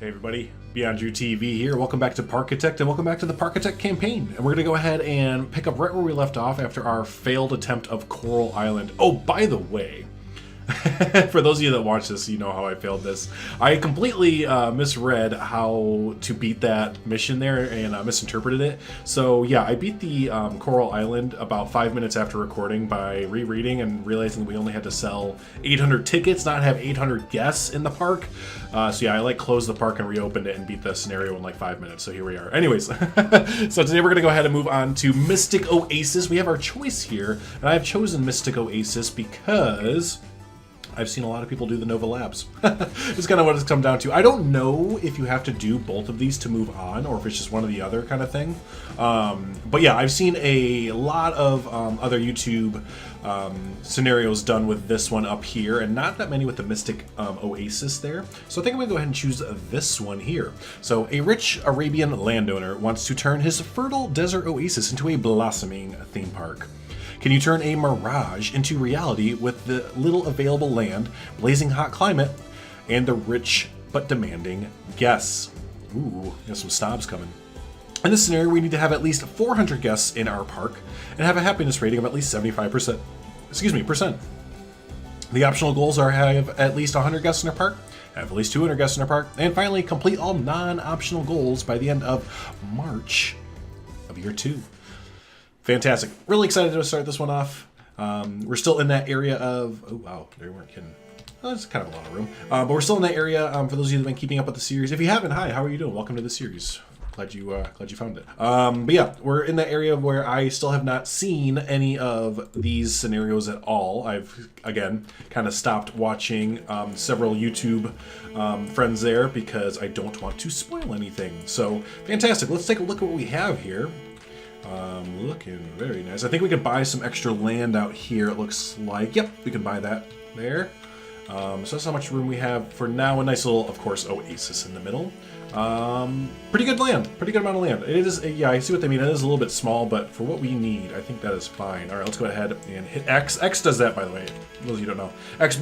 Hey everybody, BeyondDrewTv here. Welcome back to Parkitect and welcome back to the Parkitect campaign. And we're going to go ahead and pick up right where we left off after our failed attempt of Coral Island. Oh, by the way, for those of you that watch this, you know how I failed this. I completely misread how to beat that mission there and misinterpreted it. So yeah, I beat the Coral Island about 5 minutes after recording by rereading and realizing we only had to sell 800 tickets, not have 800 guests in the park. So yeah, I closed the park and reopened it and beat the scenario in like 5 minutes. So here we are. Anyways, so today we're gonna go ahead and move on to Mystic Oasis. We have our choice here, and I have chosen Mystic Oasis because I've seen a lot of people do the Nova Labs. It's kind of what it's come down to. I don't know if you have to do both of these to move on, or if it's just one or the other kind of thing. But yeah, I've seen a lot of other YouTube scenarios done with this one up here, and not that many with the Mystic Oasis there. So I think I'm gonna go ahead and choose this one here. So a rich Arabian landowner wants to turn his fertile desert oasis into a blossoming theme park. Can you turn a mirage into reality with the little available land, blazing hot climate, and the rich but demanding guests? Ooh, got some snobs coming. In this scenario, we need to have at least 400 guests in our park and have a happiness rating of at least 75%. Percent. The optional goals are have at least 100 guests in our park, have at least 200 guests in our park, and finally complete all non-optional goals by the end of March of year 2. Fantastic. Really excited to start this one off. We're still in that area of... Oh, wow. They weren't kidding. Well, that's kind of a lot of room. But we're still in that area for those of you that have been keeping up with the series. If you haven't, hi, how are you doing? Welcome to the series. Glad you found it. But yeah, we're in that area where I still have not seen any of these scenarios at all. I've, again, kind of stopped watching several YouTube friends there because I don't want to spoil anything. So, fantastic. Let's take a look at what we have here. Looking very nice. I think we could buy some extra land out here, it looks like. Yep, we can buy that there. So that's how much room we have for now. A nice little, of course, oasis in the middle. Pretty good land. Pretty good amount of land. It is, yeah, I see what they mean. It is a little bit small, but for what we need, I think that is fine. All right, let's go ahead and hit X. X does that, by the way. For those of you who don't know. X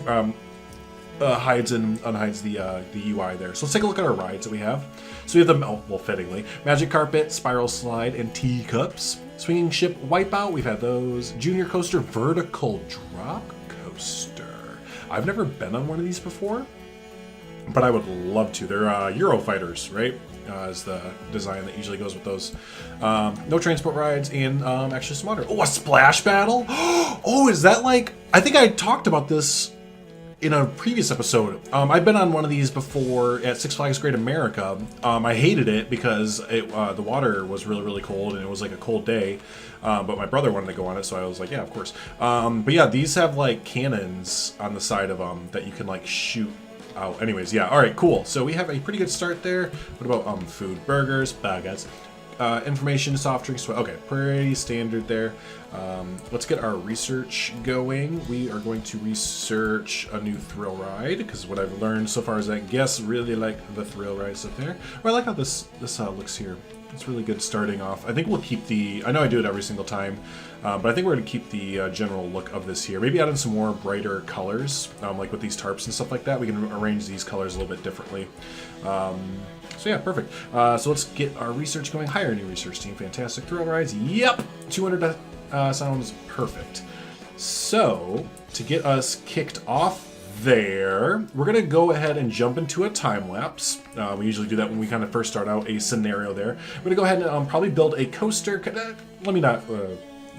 hides and unhides the UI there. So let's take a look at our rides that we have. So we have the, well, fittingly, Magic Carpet, Spiral Slide, and Teacups. Swinging Ship Wipeout, we've had those. Junior Coaster, Vertical Drop Coaster. I've never been on one of these before, but I would love to. They're Eurofighters, right? Is the design that usually goes with those. No transport rides, and actually some water. Oh, a splash battle? Oh, is that like... I think I talked about this in a previous episode. I've been on one of these before at Six Flags Great America. I hated it because the water was really, really cold, and it was like a cold day. But my brother wanted to go on it, so I was like, yeah, of course. But yeah, these have like cannons on the side of them that you can like shoot out. Anyways, yeah, all right, cool. So we have a pretty good start there. What about food? Burgers, baguettes. Information, soft drinks. Okay, pretty standard there. Let's get our research going. We are going to research a new thrill ride because what I've learned so far is that guests really like the thrill rides up there. I like how this looks here. It's really good starting off. I think we'll keep the... I know I do it every single time, but I think we're going to keep the general look of this here. Maybe add in some more brighter colors, like with these tarps and stuff like that. We can arrange these colors a little bit differently. So yeah, perfect. So let's get our research going. Hire a new research team. Fantastic. Thrill rides. Yep! 200 sounds perfect. So, to get us kicked off there, we're going to go ahead and jump into a time lapse. We usually do that when we kind of first start out a scenario there. We're going to go ahead and probably build a coaster. Let me not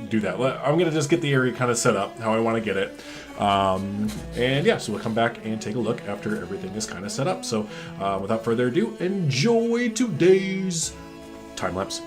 do that. I'm going to just get the area kind of set up how I want to get it. And yeah, so we'll come back and take a look after everything is kind of set up. So without further ado, enjoy today's time lapse.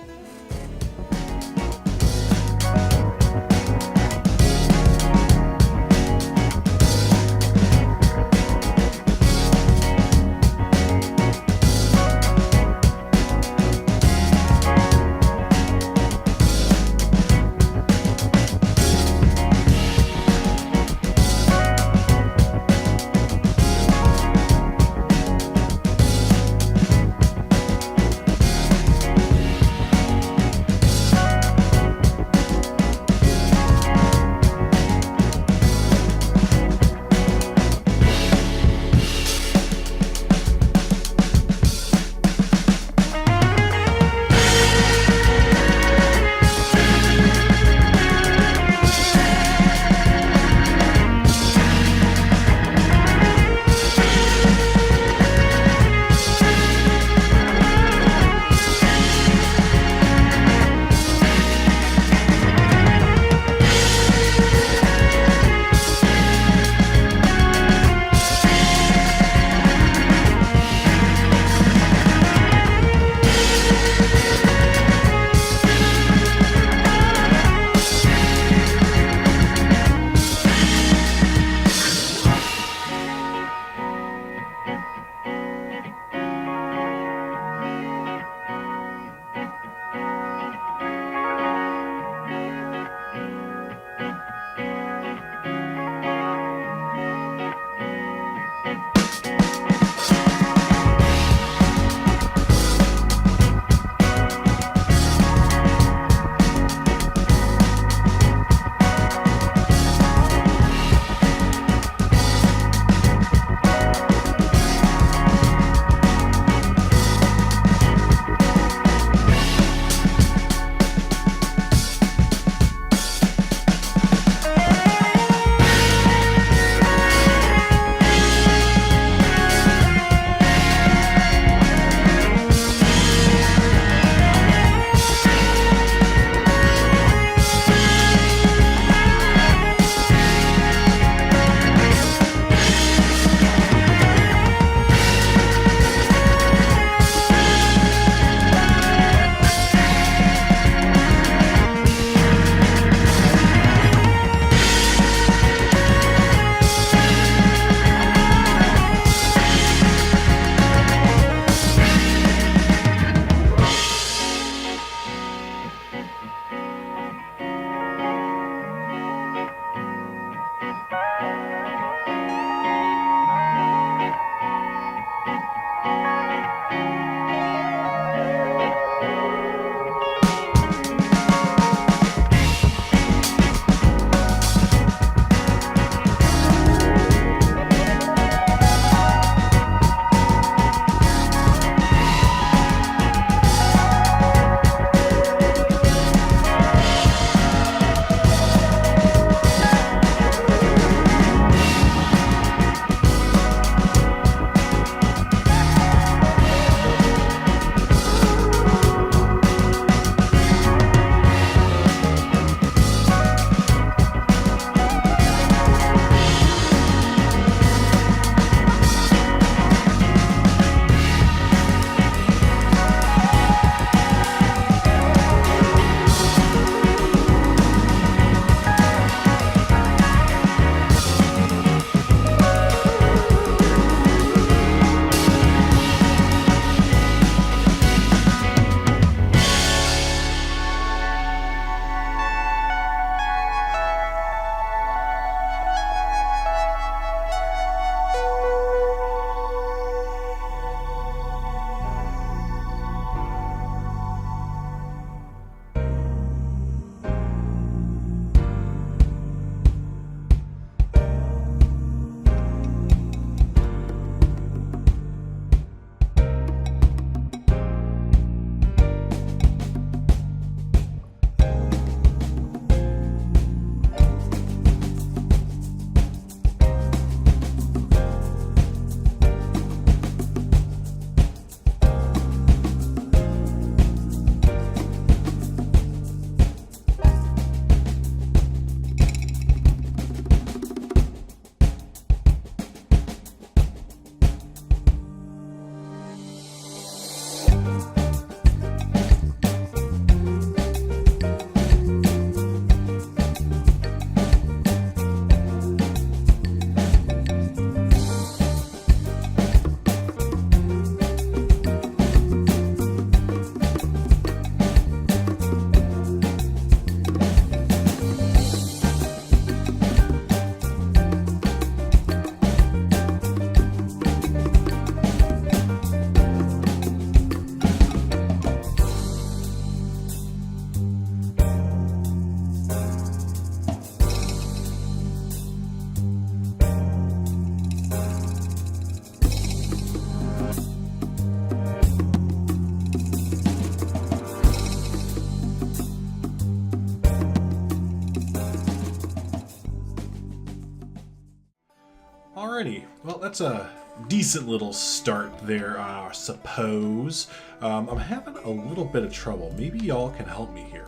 Alrighty, well that's a decent little start there, I suppose. I'm having a little bit of trouble. Maybe y'all can help me here.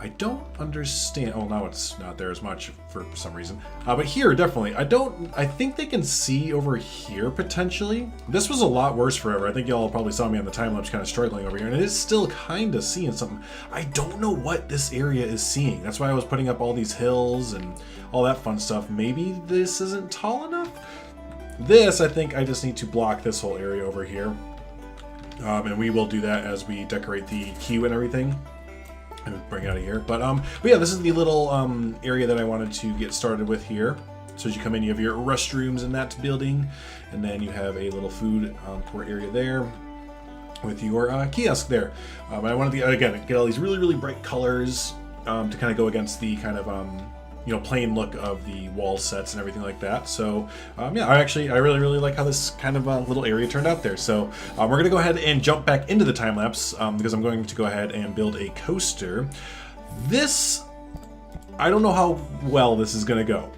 I don't understand. Oh, now it's not there as much for some reason. But here, definitely. I think they can see over here, potentially. This was a lot worse forever. I think y'all probably saw me on the time-lapse kind of struggling over here, and it is still kind of seeing something. I don't know what this area is seeing. That's why I was putting up all these hills and all that fun stuff. Maybe this isn't tall enough? This, I think I just need to block this whole area over here. And we will do that as we decorate the queue and everything. And bring it out of here. But yeah, this is the little area that I wanted to get started with here. So as you come in, you have your restrooms in that building, and then you have a little food court area there with your kiosk there. And I wanted to, again, get all these really, really bright colors to kind of go against the kind of you know, plain look of the wall sets and everything like that. So yeah, I really, really like how this kind of little area turned out there. So we're gonna go ahead and jump back into the time lapse because I'm going to go ahead and build a coaster. This, I don't know how well this is gonna go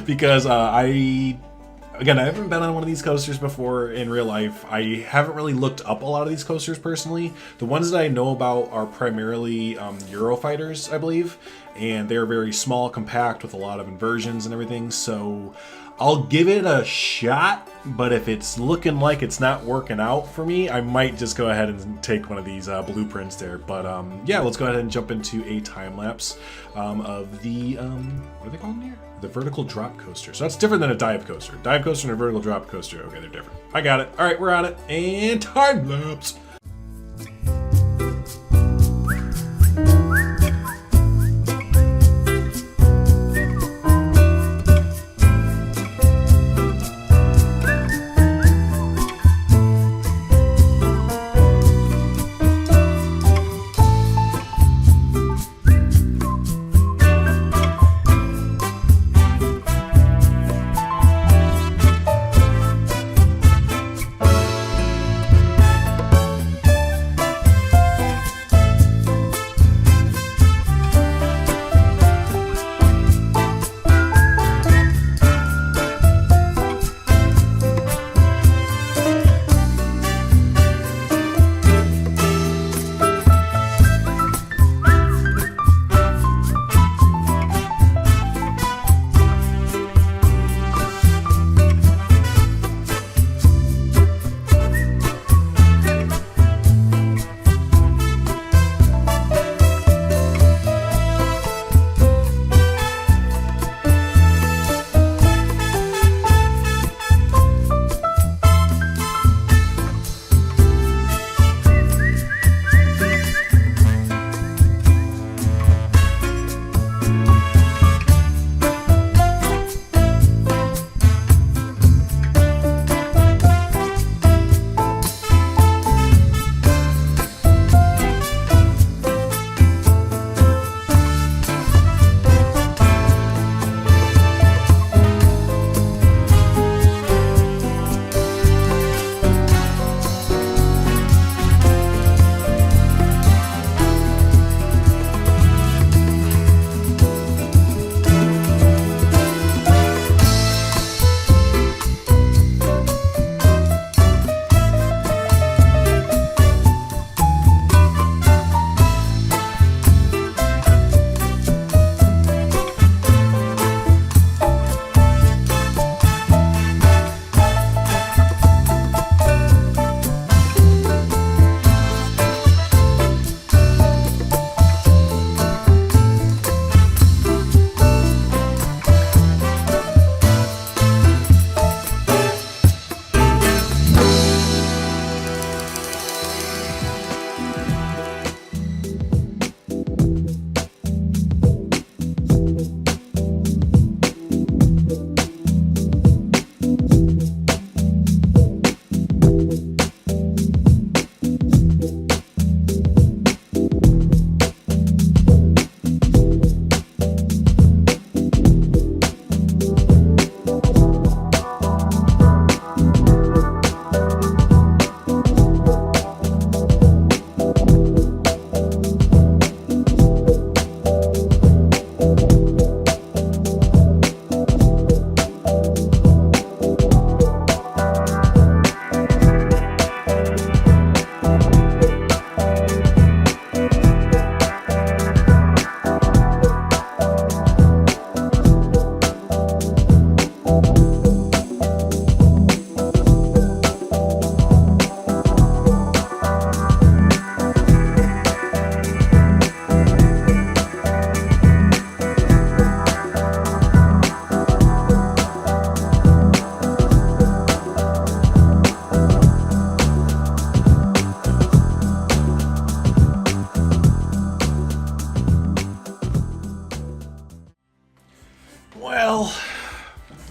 because again, I haven't been on one of these coasters before in real life. I haven't really looked up a lot of these coasters personally. The ones that I know about are primarily Eurofighters, I believe, and they're very small, compact, with a lot of inversions and everything. So I'll give it a shot, but if it's looking like it's not working out for me, I might just go ahead and take one of these blueprints there. But yeah, let's go ahead and jump into a time lapse of the what are they called in here? The vertical drop coaster. So that's different than a dive coaster. Dive coaster and a vertical drop coaster. Okay, they're different. I got it. All right, we're on it. And time lapse.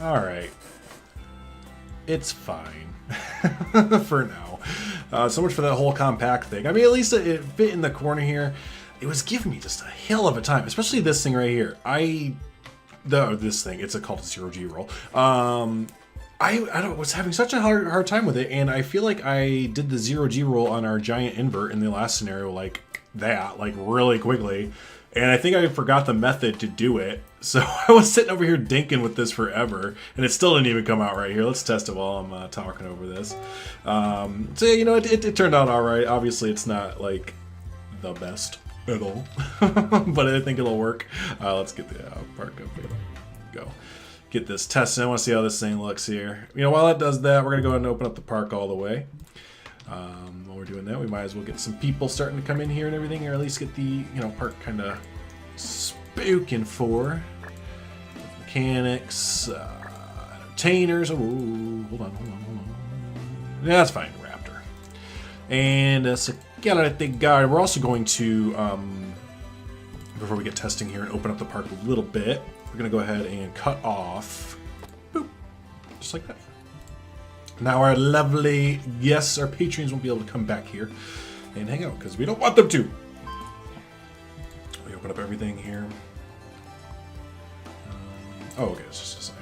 All right. It's fine for now. So much for that whole compact thing. I mean, at least it fit in the corner here. It was giving me just a hell of a time, especially this thing right here. This thing, it's called a 0G roll. I was having such a hard time with it, and I feel like I did the 0G roll on our giant invert in the last scenario like that, like really quickly. And I think I forgot the method to do it. So I was sitting over here dinking with this forever, and it still didn't even come out right here. Let's test it while I'm talking over this. So yeah, you know, it turned out all right. Obviously, it's not like the best at all, but I think it'll work. Let's get the park up here. Go. Get this tested. I want to see how this thing looks here. You know, while it does that, we're going to go ahead and open up the park all the way. While we're doing that, we might as well get some people starting to come in here and everything, or at least get the, you know, park kind of spooking for. Mechanics, entertainers. Ooh, hold on. Yeah, that's fine, Raptor. And security guard. We're also going to, before we get testing here and open up the park a little bit, we're going to go ahead and cut off, boop, just like that. Now our lovely guests, our patrons, won't be able to come back here and hang out because we don't want them to. We open up everything here. Oh, okay, it's just a sign.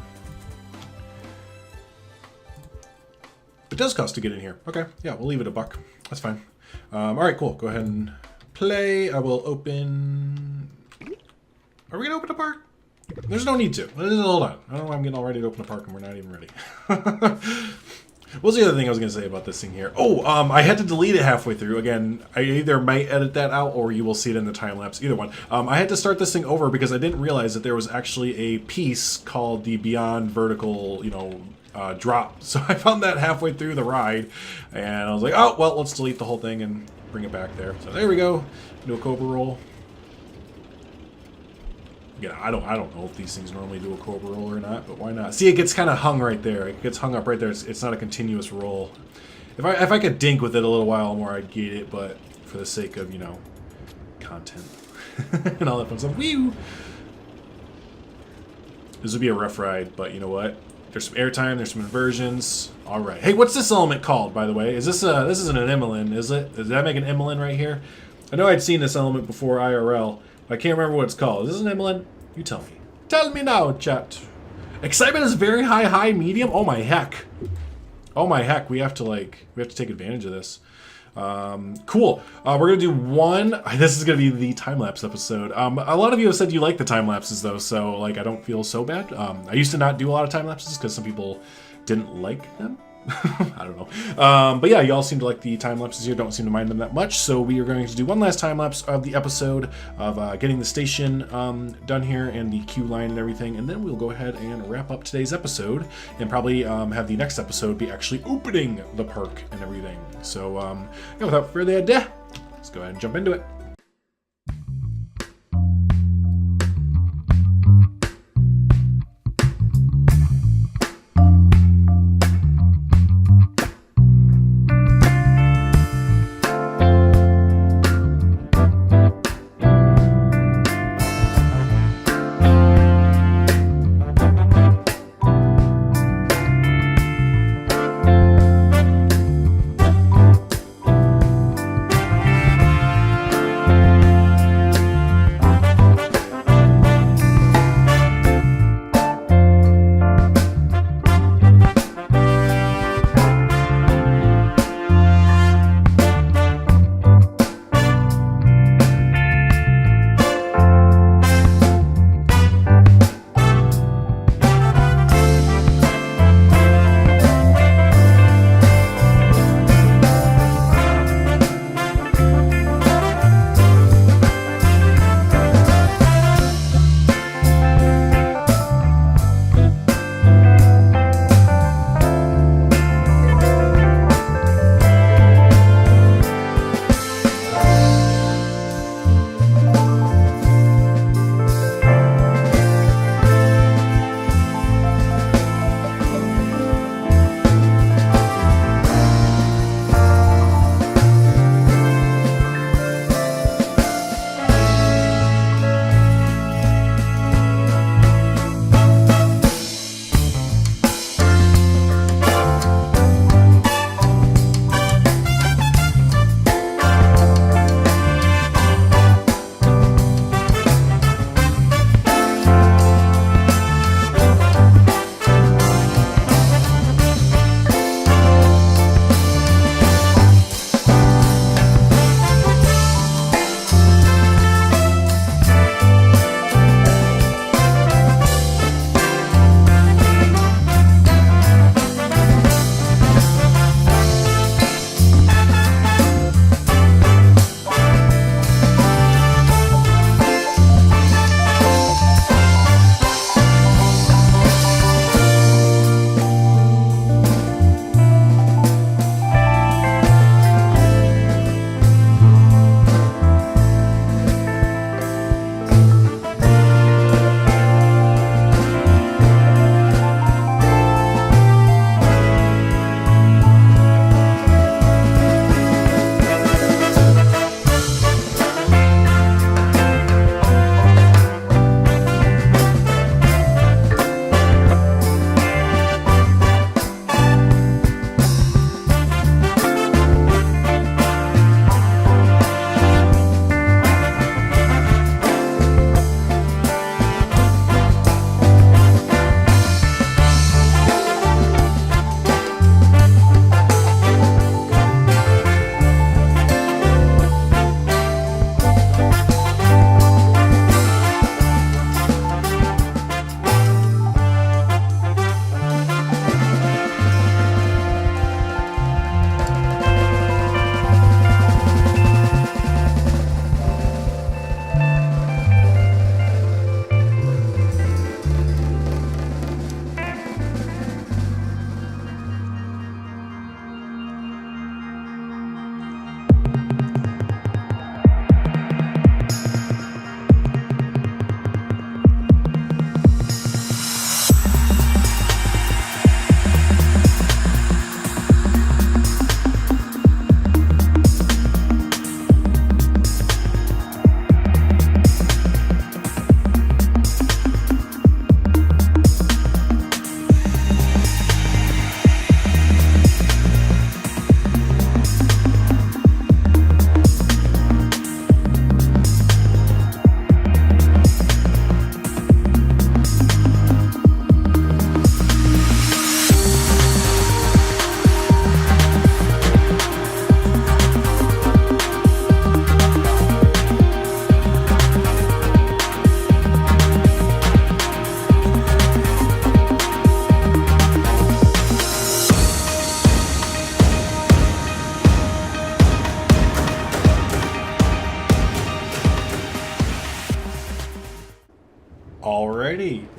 It does cost to get in here. Okay, yeah, we'll leave it $1. That's fine. All right, cool. Go ahead and play. I will open. Are we gonna open the park? There's no need to. Hold on. I don't know why I'm getting all ready to open the park and we're not even ready. What's the other thing I was going to say about this thing here? Oh, I had to delete it halfway through. Again, I either might edit that out or you will see it in the time lapse. Either one. I had to start this thing over because I didn't realize that there was actually a piece called the Beyond Vertical, you know, drop. So I found that halfway through the ride and I was like, oh, well, let's delete the whole thing and bring it back there. So there we go. Do a Cobra roll. Again, I don't know if these things normally do a Cobra roll or not, but why not? See, it gets kind of hung right there. It gets hung up right there. It's not a continuous roll. If I could dink with it a little while more, I'd get it, but for the sake of, you know, content and all that fun stuff. Woo! This would be a rough ride, but you know what? There's some airtime, there's some inversions. All right. Hey, what's this element called, by the way? Is this isn't an Emmeline, is it? Does that make an Emmeline right here? I know I'd seen this element before IRL. I can't remember what it's called. Is this an Emmeline? You tell me. Tell me now, chat. Excitement is very high, medium. Oh my heck. Oh my heck. We have to take advantage of this. Cool. We're gonna do one. This is gonna be the time lapse episode. A lot of you have said you like the time lapses though, so like I don't feel so bad. I used to not do a lot of time lapses because some people didn't like them. I don't know. But yeah, y'all seem to like the time lapses here, don't seem to mind them that much. So we are going to do one last time lapse of the episode of getting the station done here and the queue line and everything. And then we'll go ahead and wrap up today's episode and probably have the next episode be actually opening the park and everything. So yeah, without further ado, let's go ahead and jump into it.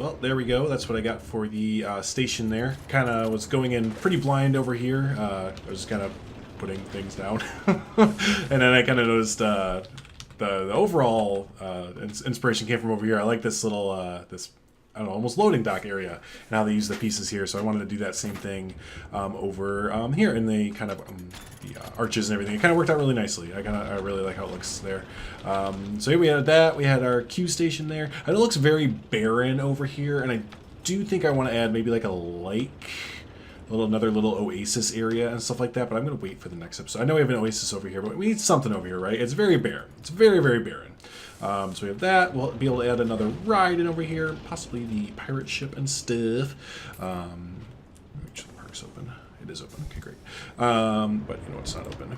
well, there we go. That's what I got for the station there. Kind of was going in pretty blind over here. I was kind of putting things down. And then I kind of noticed the overall inspiration came from over here. I like this little, this, I don't know, almost loading dock area, and how they use the pieces here. So I wanted to do that same thing over here in the kind of the arches and everything. It kind of worked out really nicely. I really like how it looks there. So here we had that. We had our Q station there. And it looks very barren over here, and I do think I want to add maybe like a lake, another little oasis area and stuff like that. But I'm going to wait for the next episode. I know we have an oasis over here, but we need something over here, right? It's very barren. It's very, very barren. So we have that. We'll be able to add another ride in over here, possibly the pirate ship and stuff. Make sure the park's open. It is open. Okay, great. But you know it's not open.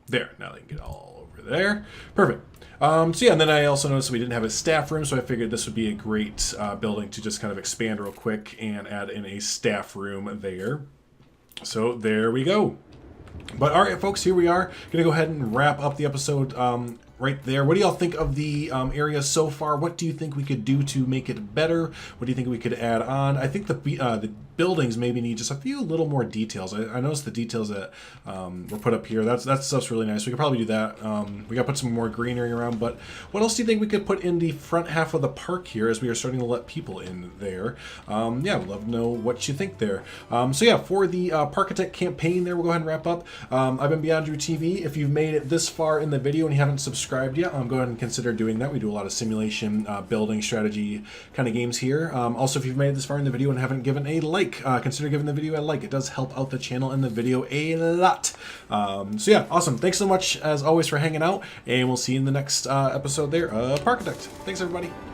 There. Now they can get all over there. Perfect. So yeah, and then I also noticed we didn't have a staff room, so I figured this would be a great building to just kind of expand real quick and add in a staff room there. So there we go. But all right, folks, here we are. Gonna go ahead and wrap up the episode right there. What do y'all think of the area so far? What do you think we could do to make it better? What do you think we could add on? I think the buildings maybe need just a few little more details. I noticed the details that were put up here. That stuff's really nice. We could probably do that. We got to put some more greenery around. But what else do you think we could put in the front half of the park here as we are starting to let people in there? Yeah, we'd love to know what you think there. So yeah, for the Parkitect campaign there, we'll go ahead and wrap up. I've been BeyondDrewTv. If you've made it this far in the video and you haven't subscribed yet, go ahead and consider doing that. We do a lot of simulation, building, strategy kind of games here. Also, if you've made it this far in the video and haven't given a like, consider giving the video a like. It does help out the channel and the video a lot. So yeah, awesome. Thanks so much, as always, for hanging out, and we'll see you in the next episode there of Parkitect. Thanks, everybody.